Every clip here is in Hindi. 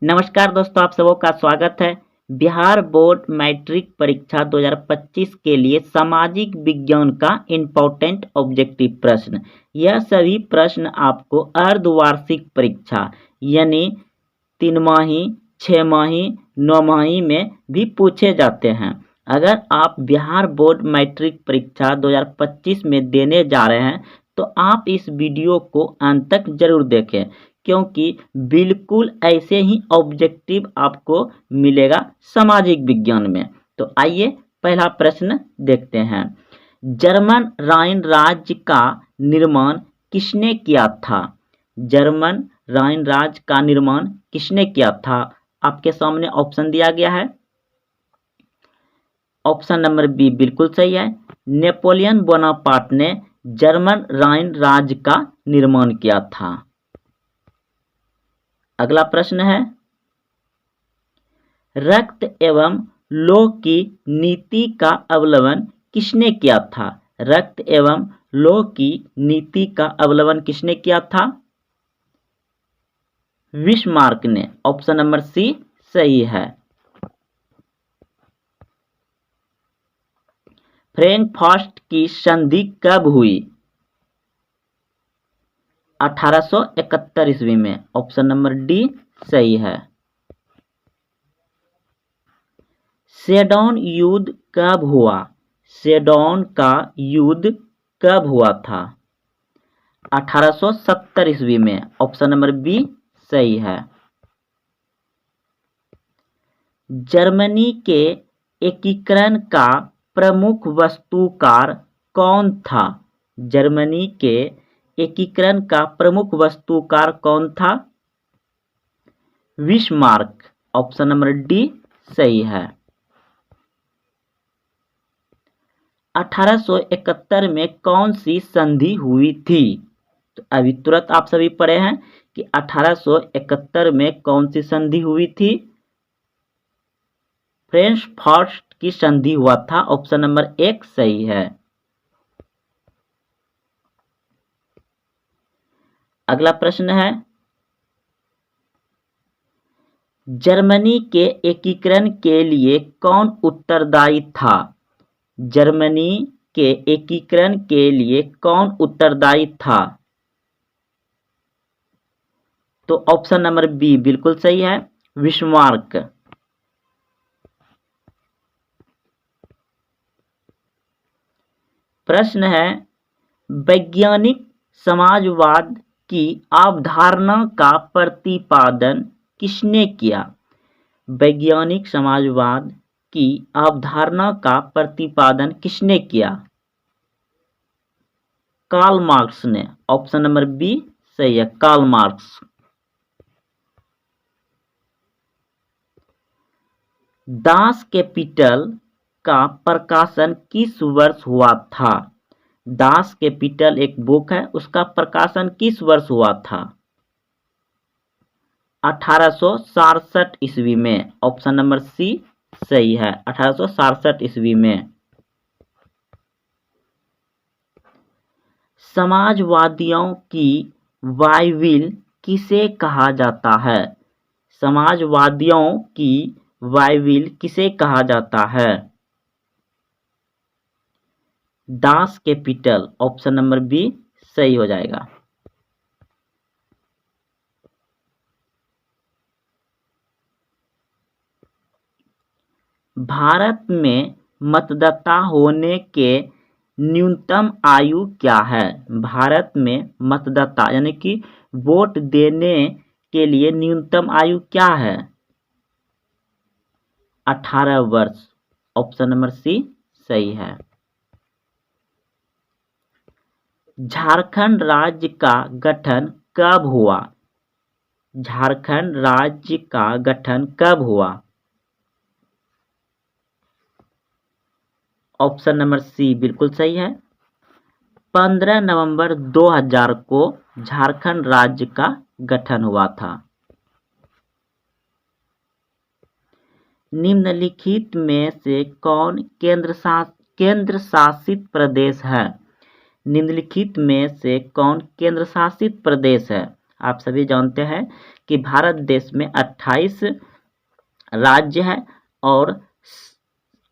नमस्कार दोस्तों, आप सबों का स्वागत है। बिहार बोर्ड मैट्रिक परीक्षा 2025 के लिए सामाजिक विज्ञान का इम्पोर्टेंट ऑब्जेक्टिव प्रश्न। यह सभी प्रश्न आपको अर्धवार्षिक परीक्षा यानी 3 माही, 6 माही, 9 माही में भी पूछे जाते हैं। अगर आप बिहार बोर्ड मैट्रिक परीक्षा 2025 में देने जा रहे हैं तो आप इस वीडियो को अंत तक जरूर देखें, क्योंकि बिल्कुल ऐसे ही ऑब्जेक्टिव आपको मिलेगा सामाजिक विज्ञान में। तो आइए पहला प्रश्न देखते हैं। जर्मन राइन राज्य का निर्माण किसने किया था? जर्मन राइन राज्य का निर्माण किसने किया था? आपके सामने ऑप्शन दिया गया है। ऑप्शन नंबर बी बिल्कुल सही है। नेपोलियन बोनापार्ट ने जर्मन राइन राज्य का निर्माण किया था। अगला प्रश्न है, रक्त एवं लौह की नीति का अवलंबन किसने किया था? रक्त एवं लौह की नीति का अवलंबन किसने किया था? बिस्मार्क ने। ऑप्शन नंबर सी सही है। फ्रैंकफर्ट की संधि कब हुई? 1871 ईस्वी में। ऑप्शन नंबर डी सही है। सेडोन युद्ध कब हुआ? सेडोन का युद्ध कब हुआ था? 1870 ईस्वी में। ऑप्शन नंबर बी सही है। जर्मनी के एकीकरण का प्रमुख वास्तुकार कौन था? जर्मनी के एकीकरण का प्रमुख वास्तुकार कौन था? बिस्मार्क। ऑप्शन नंबर डी सही है। 1871 में कौन सी संधि हुई थी? तो अभी तुरंत आप सभी पढ़े हैं कि 1871 में कौन सी संधि हुई थी? फ्रैंकफर्ट की संधि हुआ था। ऑप्शन नंबर एक सही है। अगला प्रश्न है, जर्मनी के एकीकरण के लिए कौन उत्तरदायी था? जर्मनी के एकीकरण के लिए कौन उत्तरदायी था? तो ऑप्शन नंबर बी बिल्कुल सही है, बिस्मार्क। प्रश्न है, वैज्ञानिक समाजवाद की अवधारणा का प्रतिपादन किसने किया? वैज्ञानिक समाजवाद की अवधारणा का प्रतिपादन किसने किया? कार्ल मार्क्स ने। ऑप्शन नंबर बी सही है, कार्ल मार्क्स। दास कैपिटल का प्रकाशन किस वर्ष हुआ था? दास कैपिटल एक बुक है, उसका प्रकाशन किस वर्ष हुआ था? 1867 ईस्वी में। ऑप्शन नंबर सी सही है, 1867 ईस्वी में। समाजवादियों की बाइबिल किसे कहा जाता है? समाजवादियों की बाइबिल किसे कहा जाता है? Das Kapital. Option number B सही हो जाएगा। भारत में मतदाता होने के न्यूनतम आयु क्या है? भारत में मतदाता यानी कि वोट देने के लिए न्यूनतम आयु क्या है? 18 वर्ष। ऑप्शन नंबर सी सही है। झारखंड राज्य का गठन कब हुआ? झारखंड राज्य का गठन कब हुआ? ऑप्शन नंबर सी बिल्कुल सही है, 15 नवंबर 2000 को झारखंड राज्य का गठन हुआ था। निम्नलिखित में से कौन केंद्र शासित प्रदेश है? निम्नलिखित में से कौन केंद्र शासित प्रदेश है? आप सभी जानते हैं कि भारत देश में 28 राज्य है और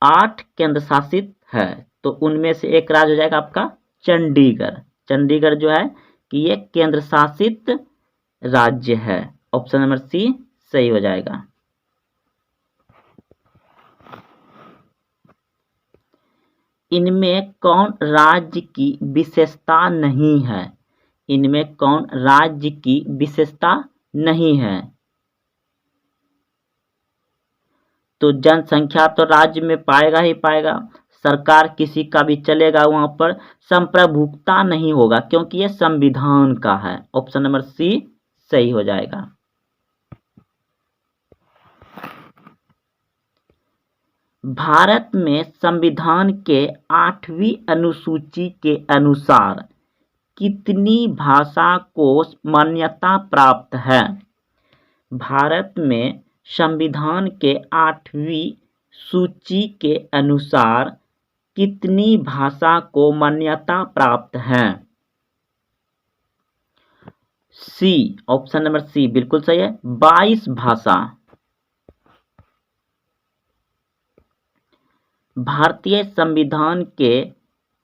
8 केंद्र शासित है। तो उनमें से एक राज्य हो जाएगा आपका चंडीगढ़। चंडीगढ़ जो है कि ये केंद्र शासित राज्य है। ऑप्शन नंबर सी सही हो जाएगा। इनमें कौन राज्य की विशेषता नहीं है? इनमें कौन राज्य की विशेषता नहीं है? तो जनसंख्या तो राज्य में पाएगा ही पाएगा, सरकार किसी का भी चलेगा वहां पर, संप्रभुता नहीं होगा क्योंकि ये संविधान का है। ऑप्शन नंबर सी सही हो जाएगा। भारत में संविधान के 8वीं अनुसूची के अनुसार कितनी भाषा को मान्यता प्राप्त है? भारत में संविधान के 8वीं सूची के अनुसार कितनी भाषा को मान्यता प्राप्त है? सी, ऑप्शन नंबर सी बिल्कुल सही है, 22 भाषा। भारतीय संविधान के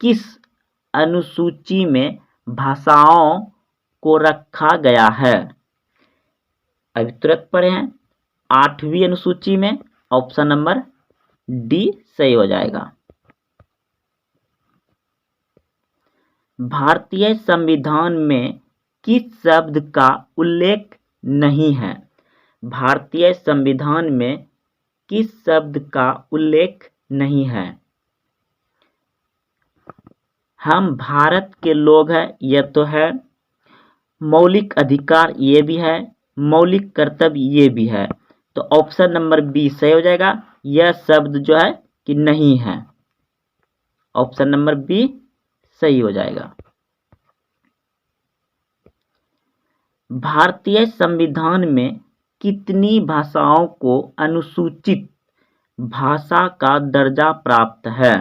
किस अनुसूची में भाषाओं को रखा गया है? अभी तुरंत पढ़े हैं, 8वीं अनुसूची में। ऑप्शन नंबर डी सही हो जाएगा। भारतीय संविधान में किस शब्द का उल्लेख नहीं है? भारतीय संविधान में किस शब्द का उल्लेख नहीं है? हम भारत के लोग हैं, यह तो है। मौलिक अधिकार ये भी है, मौलिक कर्तव्य ये भी है। तो ऑप्शन नंबर बी सही हो जाएगा। यह शब्द जो है कि नहीं है। ऑप्शन नंबर बी सही हो जाएगा। भारतीय संविधान में कितनी भाषाओं को अनुसूचित भाषा का दर्जा प्राप्त है?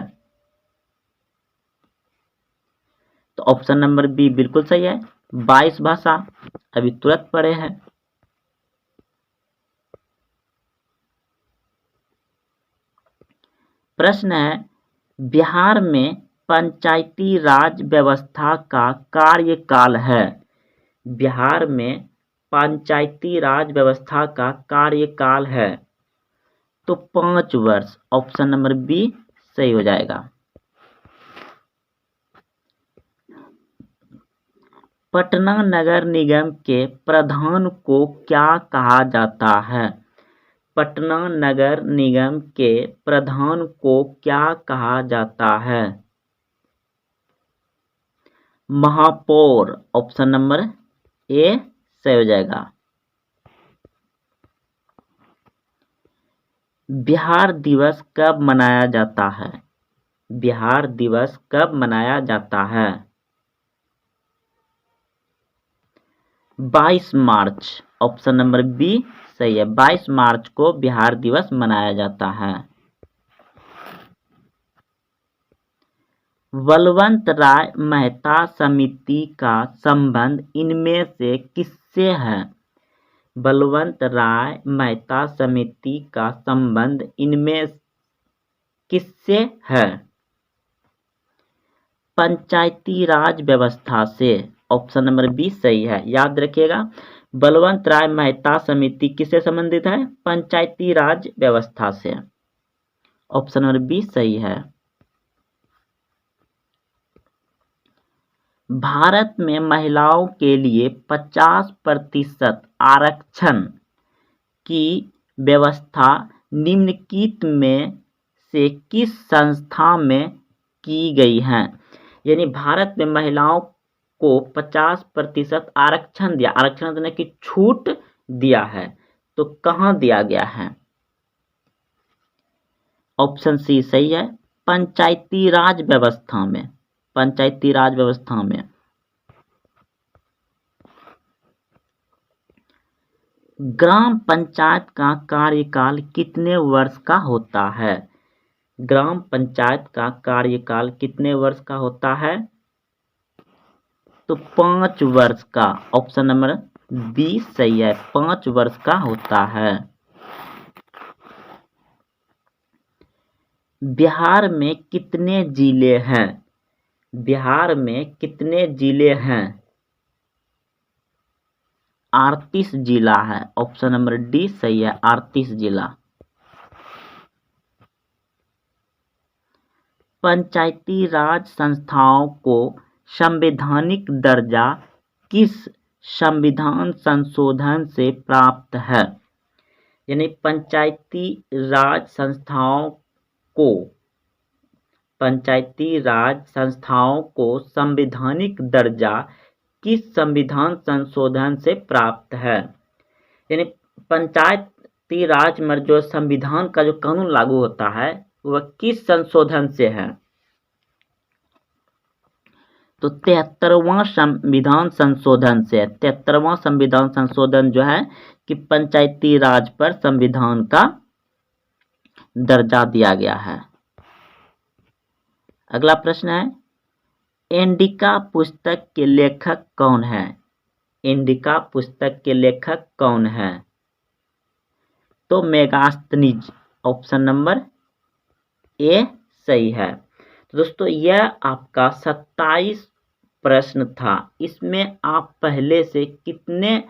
तो ऑप्शन नंबर बी बिल्कुल सही है, 22 भाषा। अभी तुरंत पढ़े हैं। प्रश्न है, बिहार में पंचायती राज व्यवस्था का कार्यकाल है। बिहार में पंचायती राज व्यवस्था का कार्यकाल है तो 5 वर्ष। ऑप्शन नंबर बी सही हो जाएगा। पटना नगर निगम के प्रधान को क्या कहा जाता है? पटना नगर निगम के प्रधान को क्या कहा जाता है? महापौर। ऑप्शन नंबर ए सही हो जाएगा। बिहार दिवस कब मनाया जाता है? बिहार दिवस कब मनाया जाता है? 22 मार्च। ऑप्शन नंबर बी सही है, 22 मार्च को बिहार दिवस मनाया जाता है। बलवंत राय मेहता समिति का संबंध इनमें से किससे है? बलवंत राय मेहता समिति का संबंध इनमें किससे है? पंचायती राज व्यवस्था से। ऑप्शन नंबर बी सही है। याद रखिएगा, बलवंत राय मेहता समिति किससे संबंधित है? पंचायती राज व्यवस्था से। ऑप्शन नंबर बी सही है। भारत में महिलाओं के लिए 50% आरक्षण की व्यवस्था निम्नलिखित में से किस संस्था में की गई है? यानी भारत में महिलाओं को 50% आरक्षण दिया, आरक्षण देने की छूट दिया है, तो कहाँ दिया गया है? ऑप्शन सी सही है, पंचायती राज व्यवस्था में। पंचायती राज व्यवस्था में। ग्राम पंचायत का कार्यकाल कितने वर्ष का होता है? ग्राम पंचायत का कार्यकाल कितने वर्ष का होता है? तो 5 वर्ष का। ऑप्शन नंबर बी सही है, 5 वर्ष का होता है। बिहार में कितने जिले हैं? बिहार में कितने जिले हैं? 38 जिला है। ऑप्शन नंबर डी सही है, 38 जिला। पंचायती राज संस्थाओं को संवैधानिक दर्जा किस संविधान संशोधन से प्राप्त है? यानी पंचायती राज संस्थाओं को संवैधानिक दर्जा किस संविधान संशोधन से प्राप्त है? यानी पंचायती राज में जो संविधान का जो कानून लागू होता है वह किस संशोधन से है? तो 73वां संविधान संशोधन से। 73वां संविधान संशोधन जो है कि पंचायती राज पर संविधान का दर्जा दिया गया है। अगला प्रश्न है, इंडिका पुस्तक के लेखक कौन है? इंडिका पुस्तक के लेखक कौन है? तो मेगास्थनीज। ऑप्शन नंबर ए सही है। तो दोस्तों यह आपका 27 प्रश्न था। इसमें आप पहले से कितने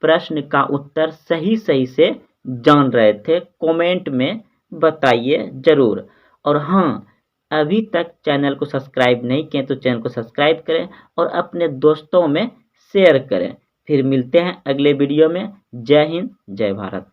प्रश्न का उत्तर सही से जान रहे थे? कमेंट में बताइए जरूर। और हाँ, अभी तक चैनल को सब्सक्राइब नहीं किए तो चैनल को सब्सक्राइब करें और अपने दोस्तों में शेयर करें। फिर मिलते हैं अगले वीडियो में। जय हिंद, जय भारत।